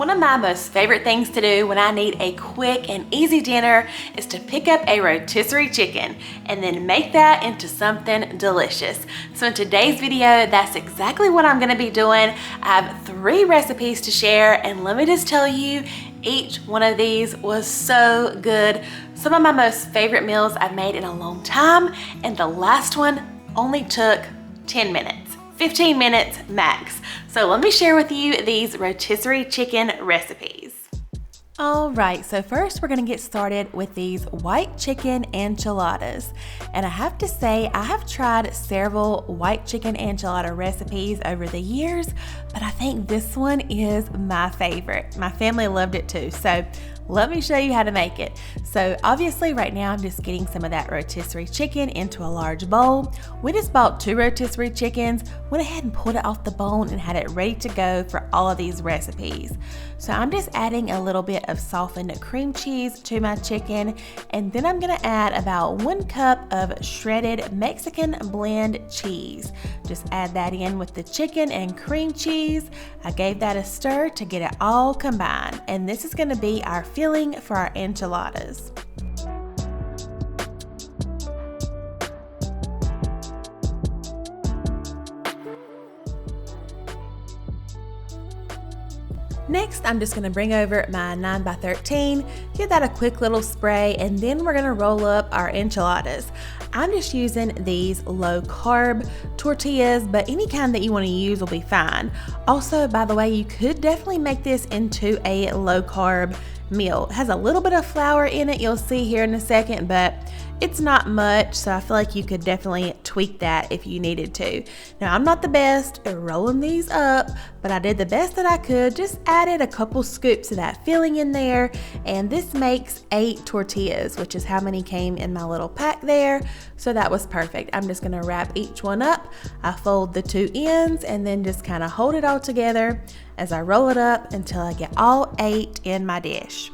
One of my most favorite things to do when I need a quick and easy dinner is to pick up a rotisserie chicken and then make that into something delicious. So in today's video, that's exactly what I'm gonna be doing. I have 3 recipes to share, and let me just tell you, each one of these was so good. Some of my most favorite meals I've made in a long time, and the last one only took 10 minutes. 15 minutes max. So let me share with you these rotisserie chicken recipes. All right, so first we're gonna get started with these white chicken enchiladas. And I have to say, I have tried several white chicken enchilada recipes over the years, but I think this one is my favorite. My family loved it too, so let me show you how to make it. So obviously right now I'm just getting some of that rotisserie chicken into a large bowl. We just bought 2 rotisserie chickens, went ahead and pulled it off the bone and had it ready to go for all of these recipes. So I'm just adding a little bit of softened cream cheese to my chicken, and then I'm gonna add about 1 cup of shredded Mexican blend cheese. Just add that in with the chicken and cream cheese. I gave that a stir to get it all combined, and this is gonna be our filling for our enchiladas. Next, I'm just gonna bring over my 9x13, give that a quick little spray, and then we're gonna roll up our enchiladas. I'm just using these low carb tortillas, but any kind that you wanna use will be fine. Also, by the way, you could definitely make this into a low carb meal. It has a little bit of flour in it, you'll see here in a second, but it's not much, so I feel like you could definitely tweak that if you needed to. Now, I'm not the best at rolling these up, but I did the best that I could, just added a couple scoops of that filling in there, and this makes 8 tortillas, which is how many came in my little pack there, so that was perfect. I'm just gonna wrap each one up. I fold the 2 ends and then just kind of hold it all together as I roll it up until I get all 8 in my dish.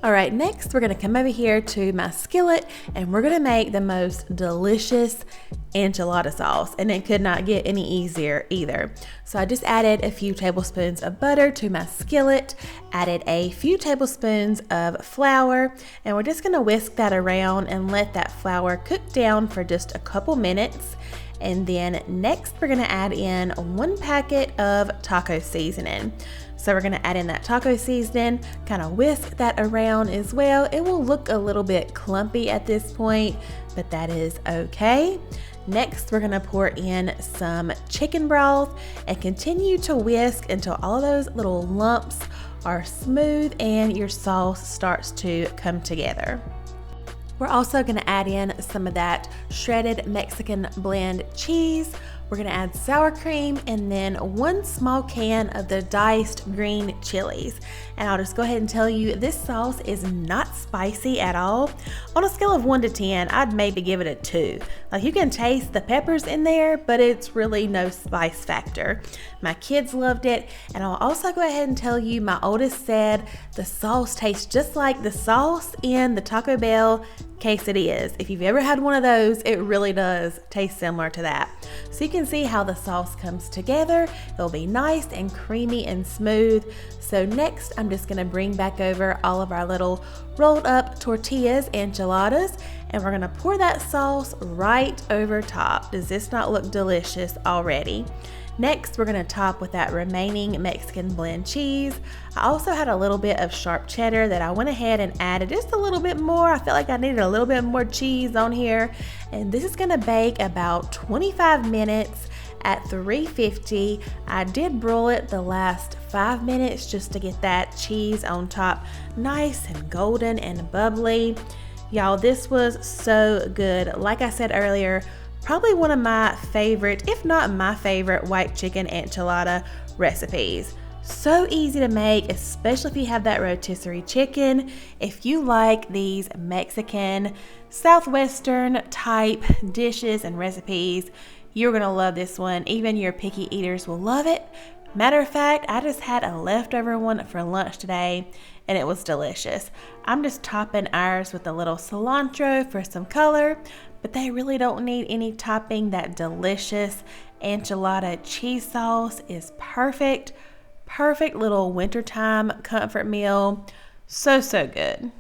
All right, next we're gonna come over here to my skillet and we're gonna make the most delicious enchilada sauce, and it could not get any easier either. So I just added a few tablespoons of butter to my skillet, added a few tablespoons of flour, and we're just gonna whisk that around and let that flour cook down for just a couple minutes. And then next we're gonna add in 1 packet of taco seasoning. So we're gonna add in that taco seasoning, kind of whisk that around as well. It will look a little bit clumpy at this point, but that is okay. Next, we're gonna pour in some chicken broth and continue to whisk until all of those little lumps are smooth and your sauce starts to come together. We're also gonna add in some of that shredded Mexican blend cheese. We're gonna add sour cream and then 1 small can of the diced green chilies. And I'll just go ahead and tell you, this sauce is not spicy at all. On a scale of 1 to 10, I'd maybe give it a 2. Like, you can taste the peppers in there, but it's really no spice factor. My kids loved it, and I'll also go ahead and tell you, my oldest said the sauce tastes just like the sauce in the Taco Bell quesadillas. If you've ever had one of those, it really does taste similar to that. So you can see how the sauce comes together. It'll be nice and creamy and smooth. So next, I'm just gonna bring back over all of our little rolled up tortillas, enchiladas, and we're gonna pour that sauce right over top. Does this not look delicious already? Next, we're gonna top with that remaining Mexican blend cheese. I also had a little bit of sharp cheddar that I went ahead and added just a little bit more. I felt like I needed a little bit more cheese on here. And this is gonna bake about 25 minutes at 350. I did broil it the last 5 minutes just to get that cheese on top nice and golden and bubbly. Y'all, this was so good. Like I said earlier, probably one of my favorite, if not my favorite, white chicken enchilada recipes. So easy to make, especially if you have that rotisserie chicken. If you like these Mexican, Southwestern type dishes and recipes, you're gonna love this one. Even your picky eaters will love it. Matter of fact, I just had a leftover one for lunch today, and it was delicious. I'm just topping ours with a little cilantro for some color, but they really don't need any topping. That delicious enchilada cheese sauce is perfect. Perfect little wintertime comfort meal. So good.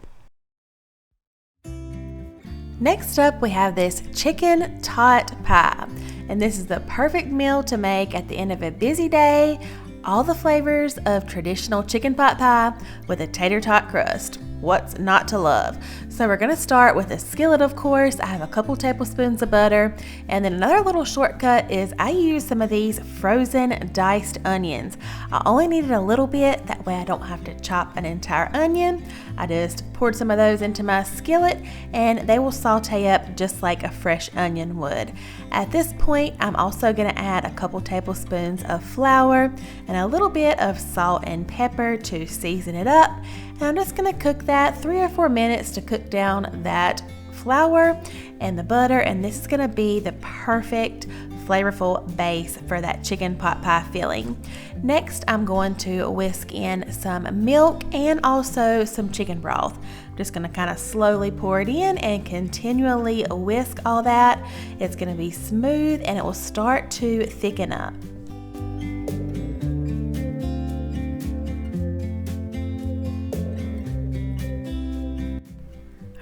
Next up, we have this chicken tot pie, and this is the perfect meal to make at the end of a busy day. All the flavors of traditional chicken pot pie with a tater tot crust. What's not to love? So we're gonna start with a skillet, of course. I have a couple tablespoons of butter, and then another little shortcut is I use some of these frozen diced onions. I only needed a little bit, that way I don't have to chop an entire onion. I just poured some of those into my skillet, and they will saute up just like a fresh onion would. At this point, I'm also gonna add a couple tablespoons of flour and a little bit of salt and pepper to season it up. And I'm just gonna cook that 3 or 4 minutes to cook down that flour and the butter, and this is gonna be the perfect flavorful base for that chicken pot pie filling. Next, I'm going to whisk in some milk and also some chicken broth. I'm just gonna kind of slowly pour it in and continually whisk all that. It's gonna be smooth and it will start to thicken up.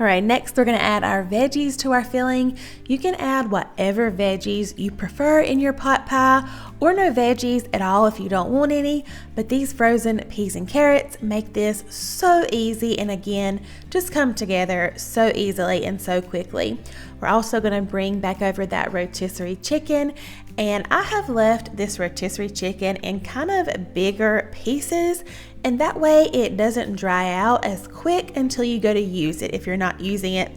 All right, next we're gonna add our veggies to our filling. You can add whatever veggies you prefer in your pot pie, or no veggies at all if you don't want any, but these frozen peas and carrots make this so easy, and again, just come together so easily and so quickly. We're also gonna bring back over that rotisserie chicken, and I have left this rotisserie chicken in kind of bigger pieces, and that way it doesn't dry out as quick until you go to use it if you're not using it,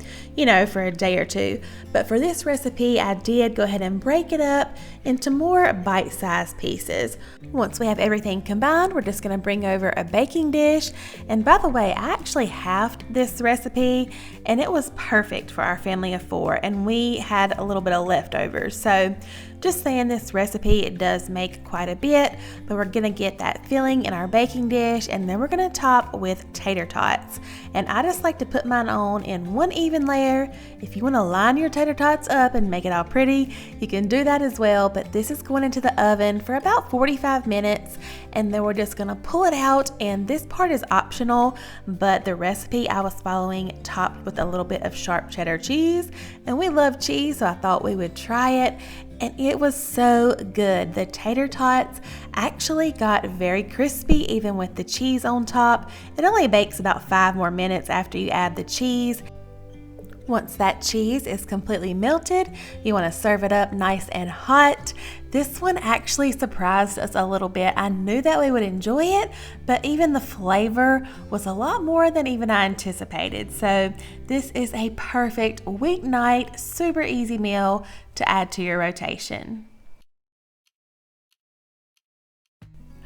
for a day or two. But for this recipe, I did go ahead and break it up into more bite-sized pieces. Once we have everything combined, we're just gonna bring over a baking dish. And by the way, I actually halved this recipe and it was perfect for our family of 4, and we had a little bit of leftovers. So just saying, this recipe, it does make quite a bit, but we're gonna get that filling in our baking dish, and then we're gonna top with tater tots. And I just like to put mine on in one even layer. If you wanna line your tater tots up and make it all pretty, you can do that as well, but this is going into the oven for about 45 minutes, and then we're just gonna pull it out, and this part is optional, but the recipe I was following topped with a little bit of sharp cheddar cheese, and we love cheese, so I thought we would try it. And it was so good. The tater tots actually got very crispy even with the cheese on top. It only bakes about 5 more minutes after you add the cheese. Once that cheese is completely melted, you want to serve it up nice and hot. This one actually surprised us a little bit. I knew that we would enjoy it, but even the flavor was a lot more than even I anticipated. So this is a perfect weeknight, super easy meal to add to your rotation.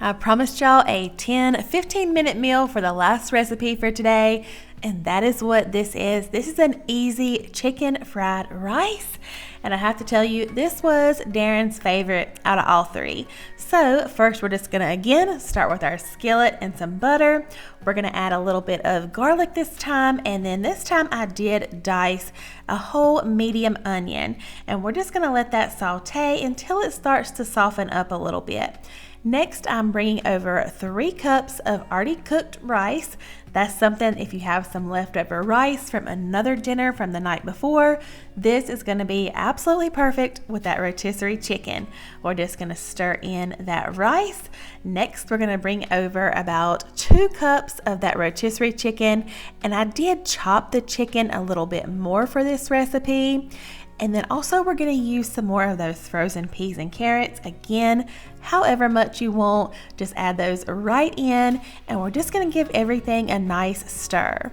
I promised y'all a 10-15 minute meal for the last recipe for today, and that is what this is. This is an easy chicken fried rice, and I have to tell you, this was Darren's favorite out of all 3. So first, we're just gonna again start with our skillet and some butter. We're gonna add a little bit of garlic this time, and then this time I did dice a whole medium onion, and we're just gonna let that saute until it starts to soften up a little bit. Next, I'm bringing over 3 cups of already cooked rice. That's something, if you have some leftover rice from another dinner from the night before, this is gonna be absolutely perfect with that rotisserie chicken. We're just gonna stir in that rice. Next, we're gonna bring over about 2 cups of that rotisserie chicken, and I did chop the chicken a little bit more for this recipe. And then also we're gonna use some more of those frozen peas and carrots. Again, however much you want, just add those right in, and we're just gonna give everything a nice stir.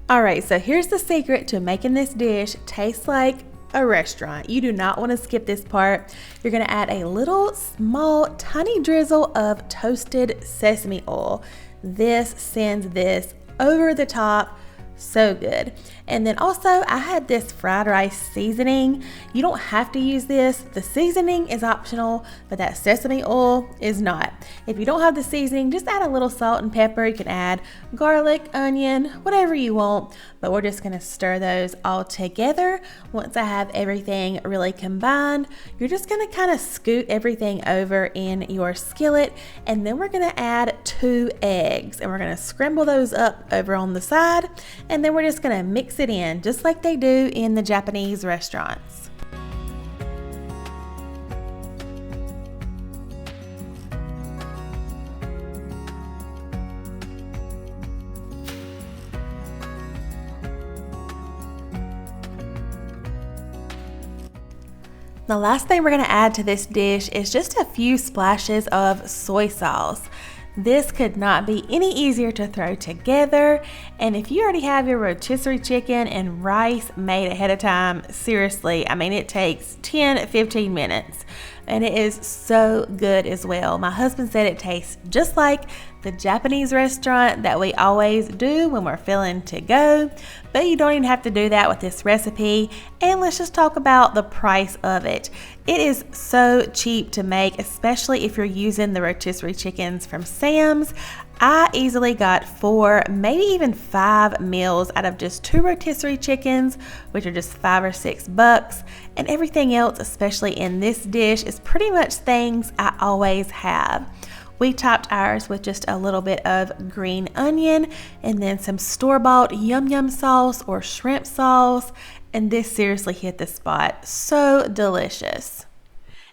All right, so here's the secret to making this dish taste like a restaurant. You do not wanna skip this part. You're gonna add a little small, tiny drizzle of toasted sesame oil. This sends this over the top. So good. And then also I had this fried rice seasoning. You don't have to use this. The seasoning is optional, but that sesame oil is not. If you don't have the seasoning, just add a little salt and pepper. You can add garlic, onion, whatever you want, but we're just gonna stir those all together. Once I have everything really combined, you're just gonna kind of scoot everything over in your skillet, and then we're gonna add 2 eggs, and we're gonna scramble those up over on the side, and then we're just gonna mix it in just like they do in the Japanese restaurants. The last thing we're going to add to this dish is just a few splashes of soy sauce. This could not be any easier to throw together, and if you already have your rotisserie chicken and rice made ahead of time, seriously, I mean, it takes 10-15 minutes, and it is so good as well. My husband said it tastes just like the Japanese restaurant that we always do when we're feeling to go, but you don't even have to do that with this recipe. And let's just talk about the price of it. It is so cheap to make, especially if you're using the rotisserie chickens from Sam's. I easily got 4, maybe even 5 meals out of just 2 rotisserie chickens, which are just $5 or $6. And everything else, especially in this dish, is pretty much things I always have. We topped ours with just a little bit of green onion and then some store-bought yum yum sauce or shrimp sauce, and this seriously hit the spot. So delicious.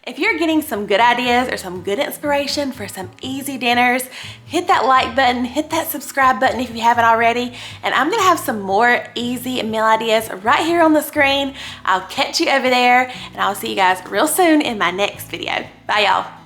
If you're getting some good ideas or some good inspiration for some easy dinners, hit that like button, hit that subscribe button if you haven't already, and I'm gonna have some more easy meal ideas right here on the screen. I'll catch you over there, and I'll see you guys real soon in my next video. Bye, y'all.